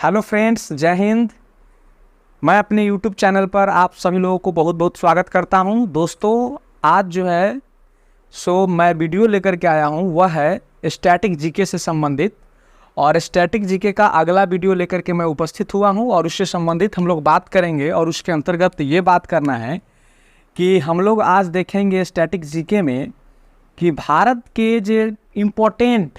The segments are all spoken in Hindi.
हेलो फ्रेंड्स, जय हिंद। मैं अपने यूट्यूब चैनल पर आप सभी लोगों को बहुत बहुत स्वागत करता हूं। दोस्तों, आज जो है मैं वीडियो लेकर के आया हूं, वह है स्टैटिक जीके से संबंधित। और स्टैटिक जीके का अगला वीडियो लेकर के मैं उपस्थित हुआ हूं और उससे संबंधित हम लोग बात करेंगे। और उसके अंतर्गत ये बात करना है कि हम लोग आज देखेंगे स्टैटिक जीके में कि भारत के जो इम्पोर्टेंट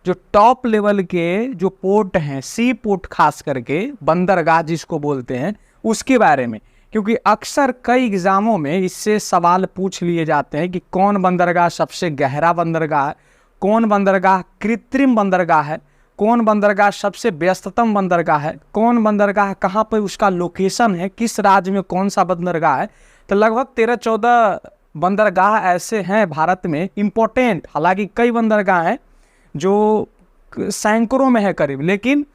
जो टॉप लेवल के जो पोर्ट हैं, सी पोर्ट खास करके बंदरगाह जिसको बोलते हैं, उसके बारे में। क्योंकि अक्सर कई एग्जामों में इससे सवाल पूछ लिए जाते हैं कि कौन बंदरगाह सबसे गहरा बंदरगाह है, कौन बंदरगाह कृत्रिम बंदरगाह है, कौन बंदरगाह सबसे व्यस्ततम बंदरगाह है, कौन बंदरगाह कहाँ पर उसका लोकेशन है, किस राज्य में कौन सा बंदरगाह है। तो लगभग 13-14 बंदरगाह ऐसे हैं भारत में इम्पोर्टेंट। हालांकि कई बंदरगाह हैं जो सैकड़ों में है करीब, लेकिन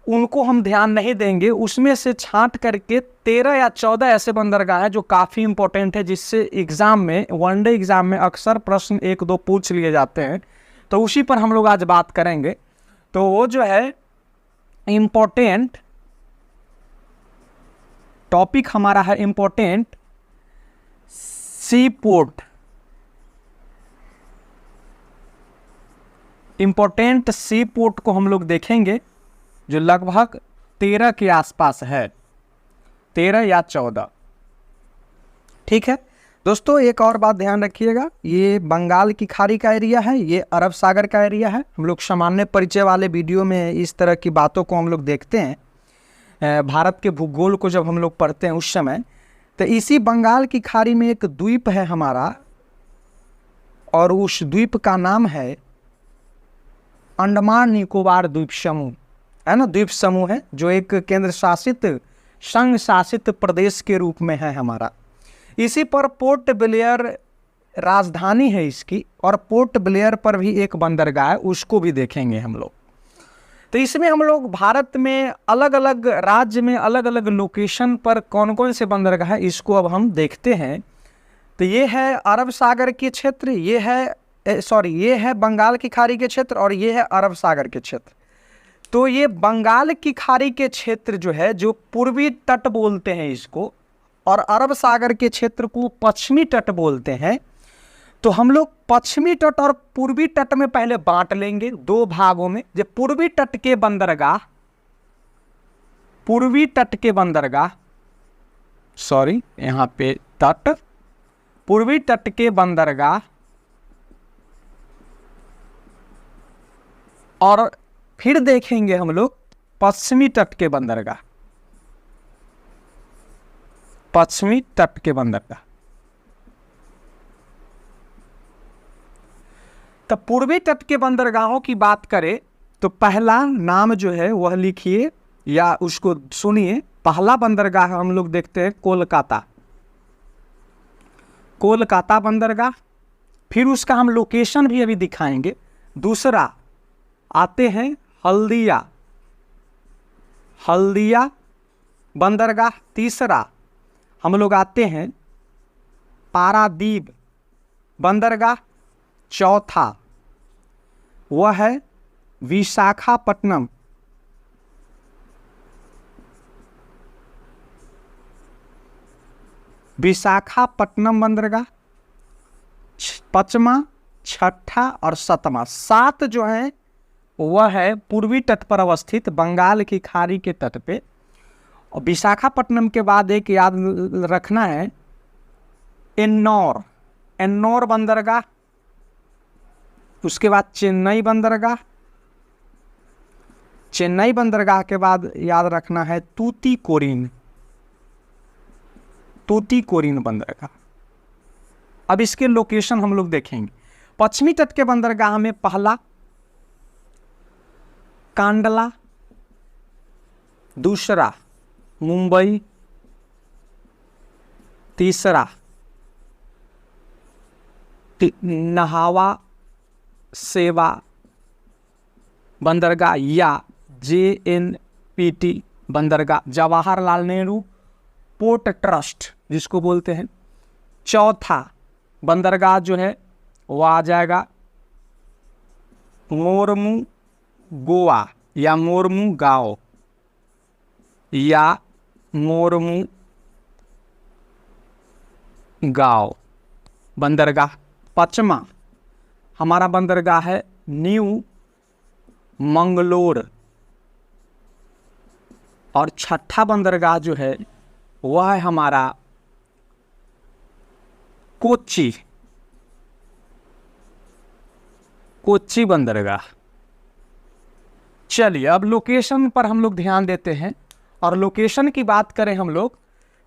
उनको हम ध्यान नहीं देंगे। उसमें से छांट करके 13 या 14 ऐसे बंदरगाह हैं जो काफ़ी इंपॉर्टेंट है, जिससे एग्जाम में, वनडे एग्जाम में अक्सर प्रश्न 1-2 पूछ लिए जाते हैं। तो उसी पर हम लोग आज बात करेंगे। तो वो जो है इम्पोर्टेंट टॉपिक हमारा है इम्पोर्टेंट सी पोर्ट। इम्पोर्टेंट सी पोर्ट को हम लोग देखेंगे जो लगभग 13 के आसपास है, 13 या 14। ठीक है दोस्तों, एक और बात ध्यान रखिएगा, ये बंगाल की खाड़ी का एरिया है, ये अरब सागर का एरिया है। हम लोग सामान्य परिचय वाले वीडियो में इस तरह की बातों को हम लोग देखते हैं, भारत के भूगोल को जब हम लोग पढ़ते हैं उस समय। तो इसी बंगाल की खाड़ी में एक द्वीप है हमारा, और उस द्वीप का नाम है अंडमान निकोबार द्वीप समूह, है ना। द्वीप समूह है जो एक केंद्र शासित, संघ शासित प्रदेश के रूप में है हमारा। इसी पर पोर्ट ब्लेयर राजधानी है इसकी, और पोर्ट ब्लेयर पर भी एक बंदरगाह है, उसको भी देखेंगे हम लोग। तो इसमें हम लोग भारत में अलग अलग राज्य में अलग अलग लोकेशन पर कौन कौन से बंदरगाह है, इसको अब हम देखते हैं। तो ये है अरब सागर के क्षेत्र, ये है बंगाल की खाड़ी के क्षेत्र, और ये है अरब सागर के क्षेत्र। तो ये बंगाल की खाड़ी के क्षेत्र जो है, जो पूर्वी तट बोलते हैं इसको, और अरब सागर के क्षेत्र को पश्चिमी तट बोलते हैं। तो हम लोग पश्चिमी तट और पूर्वी तट में पहले बांट लेंगे 2 भागों में। जो पूर्वी तट के बंदरगाह, यहाँ पे तट, पूर्वी तट के बंदरगाह, और फिर देखेंगे हम लोग पश्चिमी तट के बंदरगाह, पश्चिमी तट के बंदरगाह। तो पूर्वी तट के बंदरगाहों की बात करें तो पहला नाम जो है वह लिखिए या उसको सुनिए। पहला बंदरगाह हम लोग देखते हैं कोलकाता, कोलकाता बंदरगाह। फिर उसका हम लोकेशन भी अभी दिखाएंगे। दूसरा आते हैं हल्दिया, हल्दिया बंदरगाह। तीसरा हम लोग आते हैं पारादीप बंदरगाह। चौथा वह है विशाखापट्टनम, विशाखापट्टनम बंदरगाह। पांचवा, छठा और सातवां, 7 जो है वह है पूर्वी तट पर अवस्थित बंगाल की खाड़ी के तट पे। और विशाखापट्टनम के बाद एक याद रखना है एन्नौर, एन्नौर बंदरगाह। उसके बाद चेन्नई बंदरगाह, चेन्नई बंदरगाह के बाद याद रखना है तूतीकोरिन, तूतीकोरिन बंदरगाह। अब इसके लोकेशन हम लोग देखेंगे। पश्चिमी तट के बंदरगाह में पहला कांडला, दूसरा मुंबई, तीसरा नहावा सेवा बंदरगाह या JNPT बंदरगाह, जवाहरलाल नेहरू पोर्ट ट्रस्ट जिसको बोलते हैं। चौथा बंदरगाह जो है वो आ जाएगा मोरमू गोवा या मोरमू गांव, या मोरमू गांव बंदरगाह। पांचवा हमारा बंदरगाह है न्यू मंगलोर। और छठा बंदरगाह जो है वह है हमारा कोच्चि, कोच्चि बंदरगाह। चलिए अब लोकेशन पर हम लोग ध्यान देते हैं, और लोकेशन की बात करें हम लोग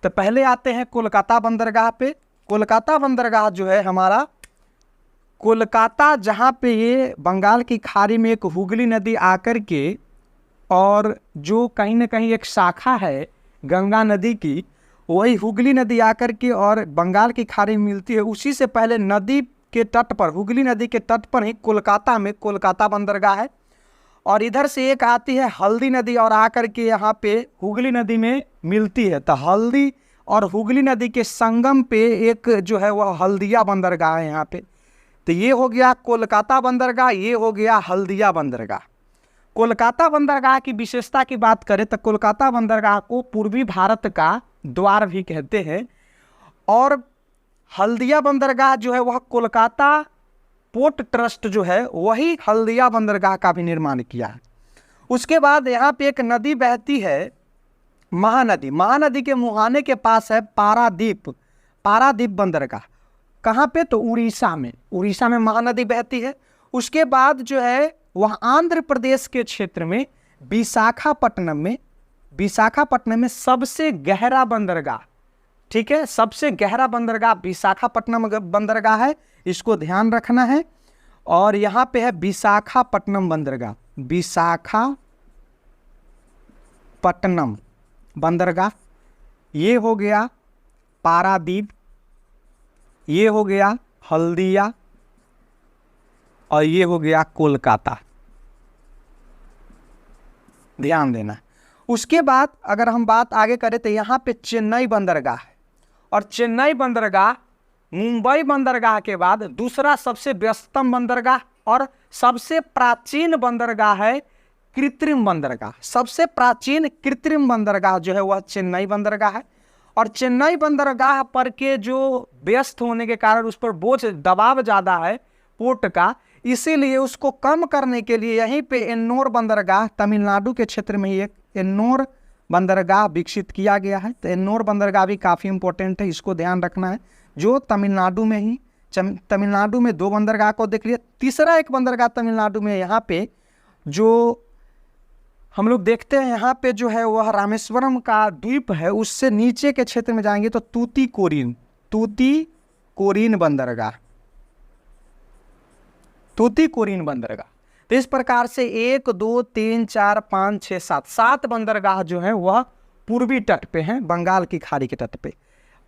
तो पहले आते हैं कोलकाता बंदरगाह पे। कोलकाता बंदरगाह जो है हमारा, कोलकाता जहाँ पे ये बंगाल की खाड़ी में एक हुगली नदी आकर के, और जो कहीं ना कहीं एक शाखा है गंगा नदी की, वही हुगली नदी आकर के और बंगाल की खाड़ी में मिलती है। उसी से पहले नदी के तट पर, हुगली नदी के तट पर ही कोलकाता में कोलकाता बंदरगाह है। और इधर से एक आती है हल्दी नदी और आकर के यहाँ पे हुगली नदी में मिलती है। तो हल्दी और हुगली नदी के संगम पे एक जो है वह हल्दिया बंदरगाह है यहाँ पे। तो ये हो गया कोलकाता बंदरगाह, ये हो गया हल्दिया बंदरगाह। कोलकाता बंदरगाह की विशेषता की बात करें तो कोलकाता बंदरगाह को पूर्वी भारत का द्वार भी कहते हैं। और हल्दिया बंदरगाह जो है वह कोलकाता पोर्ट ट्रस्ट जो है वही हल्दिया बंदरगाह का भी निर्माण किया है। उसके बाद यहाँ पे एक नदी बहती है महानदी। महानदी के मुहाने के पास है पारादीप, पारादीप बंदरगाह। कहाँ पे? तो उड़ीसा में, उड़ीसा में महानदी बहती है। उसके बाद जो है वह आंध्र प्रदेश के क्षेत्र में विशाखापट्टनम में, विशाखापट्टनम में सबसे गहरा बंदरगाह, ठीक है, सबसे गहरा बंदरगाह विशाखापट्टनम बंदरगाह है, इसको ध्यान रखना है। और यहाँ पे है विशाखापट्टनम बंदरगाह, विशाखापट्टनम बंदरगाह। ये हो गया पारादीप, ये हो गया हल्दिया, और ये हो गया कोलकाता। ध्यान देना। उसके बाद अगर हम बात आगे करें तो यहाँ पे चेन्नई बंदरगाह है। और चेन्नई बंदरगाह मुंबई बंदरगाह के बाद दूसरा सबसे व्यस्तम बंदरगाह और सबसे प्राचीन बंदरगाह है कृत्रिम बंदरगाह। सबसे प्राचीन कृत्रिम बंदरगाह जो है वह चेन्नई बंदरगाह है। और चेन्नई बंदरगाह पर के जो व्यस्त होने के कारण उस पर बोझ दबाव ज़्यादा है पोर्ट का, इसीलिए उसको कम करने के लिए यहीं पे एन्नोर बंदरगाह, तमिलनाडु के क्षेत्र में ही एक एन्नोर बंदरगाह विकसित किया गया है। तो एन्नोर बंदरगाह भी काफ़ी इंपॉर्टेंट है, इसको ध्यान रखना है, जो तमिलनाडु में ही, तमिलनाडु में 2 बंदरगाह को देख लिया। तीसरा एक बंदरगाह तमिलनाडु में यहाँ पे जो हम लोग देखते हैं, यहाँ पे जो है वह रामेश्वरम का द्वीप है, उससे नीचे के क्षेत्र में जाएंगे तो तूतीकोरिन, तूतीकोरिन बंदरगाह, तूतीकोरिन बंदरगाह। तो इस प्रकार से 1 2 3 4 5 6 7 7 बंदरगाह जो है वह पूर्वी तट पे हैं, बंगाल की खाड़ी के तट पे।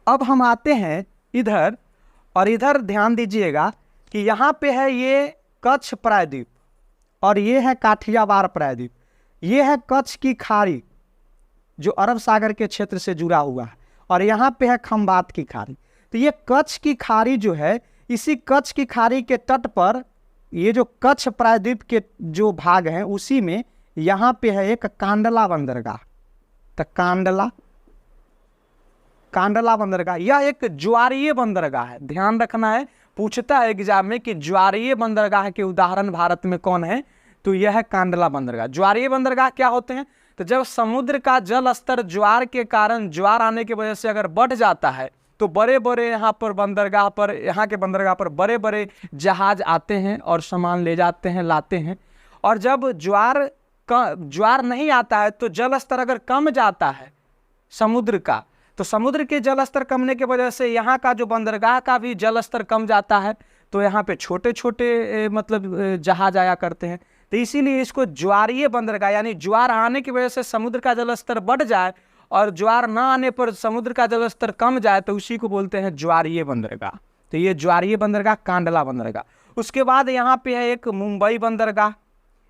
अब हम आते हैं इधर, और इधर ध्यान दीजिएगा कि यहाँ पे है ये कच्छ प्रायद्वीप, और ये है काठियावाड़ प्रायद्वीप। ये है कच्छ की खाड़ी जो अरब सागर के क्षेत्र से जुड़ा हुआ है, और यहाँ पे है खंबात की खाड़ी। तो ये कच्छ की खाड़ी जो है, इसी कच्छ की खाड़ी के तट पर ये जो कच्छ प्रायद्वीप के जो भाग हैं उसी में यहाँ पे है एक कांडला बंदरगाह। तो कांडला बंदरगाह, यह एक ज्वारीय बंदरगाह है। ध्यान रखना है, पूछता है एग्जाम में कि ज्वारीय बंदरगाह के उदाहरण भारत में कौन है, तो यह है कांडला बंदरगाह। ज्वारीय बंदरगाह क्या होते हैं? तो जब समुद्र का जल स्तर ज्वार के कारण, ज्वार आने की वजह से अगर बढ़ जाता है तो बड़े बड़े यहाँ पर बंदरगाह पर, यहाँ के बंदरगाह पर बड़े बड़े जहाज आते हैं और सामान ले जाते हैं, लाते हैं। और जब ज्वार नहीं आता है तो जल स्तर अगर कम जाता है समुद्र का, तो समुद्र के जल स्तर कमने की वजह से यहाँ का जो बंदरगाह का भी जल स्तर कम जाता है, तो यहाँ पे छोटे छोटे मतलब जहाज आया करते हैं। तो इसीलिए इसको ज्वारीय बंदरगाह, यानी ज्वार आने की वजह से समुद्र का जल स्तर बढ़ जाए और ज्वार ना आने पर समुद्र का जल स्तर कम जाए, तो उसी को बोलते हैं ज्वारीय बंदरगाह। तो ये ज्वारीय बंदरगाह, कांडला बंदरगाह। उसके बाद यहाँ पे है एक मुंबई बंदरगाह,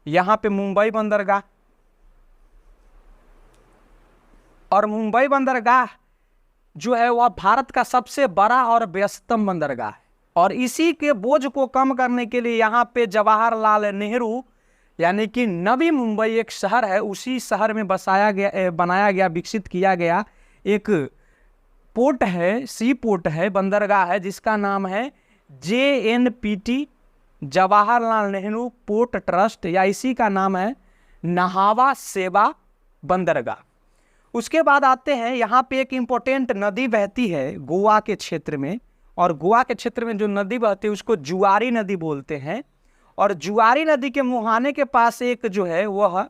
यहाँ पे मुंबई बंदरगाह। और मुंबई बंदरगाह जो है वह भारत का सबसे बड़ा और व्यस्तम बंदरगाह है। और इसी के बोझ को कम करने के लिए यहाँ पे जवाहरलाल नेहरू यानी कि नवी मुंबई एक शहर है, उसी शहर में बनाया गया, विकसित किया गया एक पोर्ट है, सी पोर्ट है, बंदरगाह है, जिसका नाम है JNPT, Jawaharlal Nehru port trust, या इसी का नाम है नहावा सेवा बंदरगाह। उसके बाद आते हैं, यहाँ पे एक इम्पोर्टेंट नदी बहती है गोवा के क्षेत्र में, और गोवा के क्षेत्र में जो नदी बहती है उसको जुआरी नदी बोलते हैं। और जुआरी नदी के मुहाने के पास एक जो है वह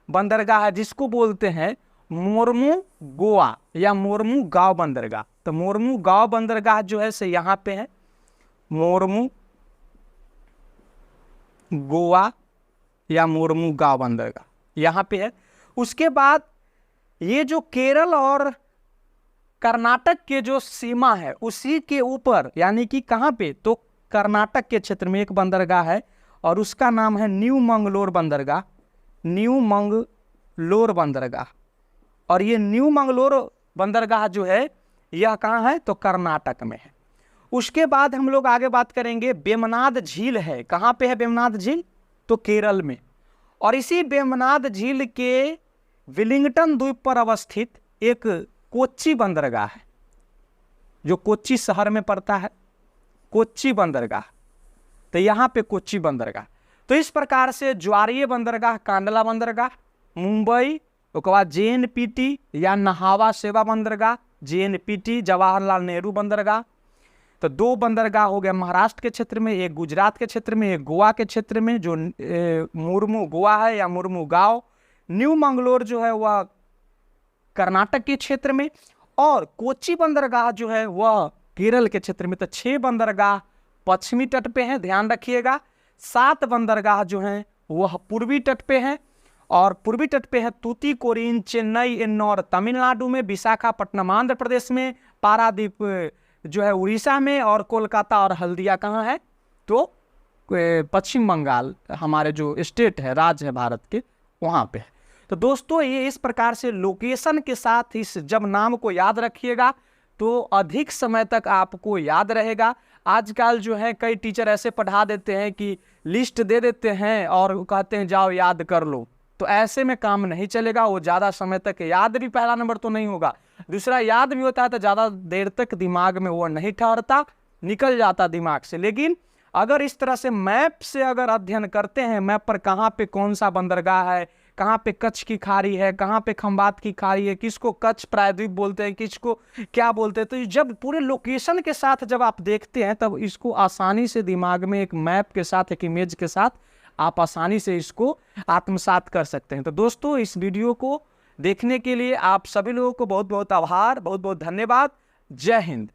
बंदरगाह है जिसको बोलते हैं मोरमू गोवा या मोरमू गांव बंदरगाह। तो मोरमू गांव बंदरगाह जो है से यहाँ पे है, मोरमू गोवा या मोरमू गांव बंदरगाह यहाँ पे है। उसके बाद ये जो केरल और कर्नाटक के जो सीमा है उसी के ऊपर, यानी कि कहाँ पे, तो कर्नाटक के क्षेत्र में एक बंदरगाह है और उसका नाम है न्यू मंगलोर बंदरगाह, न्यू मंगलोर बंदरगाह। और ये न्यू मंगलोर बंदरगाह जो है यह कहाँ है, तो कर्नाटक में है। उसके बाद हम लोग आगे बात करेंगे, वेमनाद झील है, कहाँ पे है वेमनाद झील, तो केरल में। और इसी वेमनाद झील के विलिंगटन द्वीप पर अवस्थित एक कोच्चि बंदरगाह है, जो कोच्चि शहर में पड़ता है, कोच्चि बंदरगाह। तो यहाँ पे कोच्चि बंदरगाह। तो इस प्रकार से ज्वारीय बंदरगाह, कांडला बंदरगाह, मुंबई, उसके बाद JNPT या नहावा सेवा बंदरगाह, JNPT जवाहरलाल नेहरू बंदरगाह। तो दो बंदरगाह हो गया महाराष्ट्र के क्षेत्र में, एक गुजरात के क्षेत्र में, एक गोवा के क्षेत्र में, जो मुर्मू गोवा है या मुर्मू गांव। न्यू मंगलोर जो है वह कर्नाटक के क्षेत्र में, और कोच्चि बंदरगाह जो है वह केरल के क्षेत्र में। तो 6 बंदरगाह पश्चिमी तट पे हैं, ध्यान रखिएगा। 7 बंदरगाह जो हैं वह पूर्वी तट पे हैं, और पूर्वी तट पे है तूतीकोरिन, चेन्नई एन्नौर तमिलनाडु में, विशाखापट्टनम आंध्र प्रदेश में, पारादीप जो है उड़ीसा में, और कोलकाता और हल्दिया कहाँ है, तो पश्चिम बंगाल हमारे जो स्टेट है, राज्य है भारत के, वहाँ पे है। तो दोस्तों ये इस प्रकार से लोकेशन के साथ इस जब नाम को याद रखिएगा तो अधिक समय तक आपको याद रहेगा। आजकल जो है कई टीचर ऐसे पढ़ा देते हैं कि लिस्ट दे देते हैं और कहते हैं जाओ याद कर लो, तो ऐसे में काम नहीं चलेगा। वो ज़्यादा समय तक याद भी, पहला नंबर तो नहीं होगा, दूसरा याद भी होता है तो ज़्यादा देर तक दिमाग में वो नहीं ठहरता, निकल जाता दिमाग से। लेकिन अगर इस तरह से मैप से अगर अध्ययन करते हैं, मैप पर कहाँ पे कौन सा बंदरगाह है, कहाँ पे कच्छ की खाड़ी है, कहाँ पे खंबात की खाड़ी है, किसको कच्छ प्रायद्वीप बोलते हैं, किसको क्या बोलते हैं, तो जब पूरे लोकेशन के साथ जब आप देखते हैं तब इसको आसानी से दिमाग में एक मैप के साथ, एक इमेज के साथ आप आसानी से इसको आत्मसात कर सकते हैं। तो दोस्तों इस वीडियो को देखने के लिए आप सभी लोगों को बहुत बहुत आभार, बहुत बहुत धन्यवाद। जय हिंद।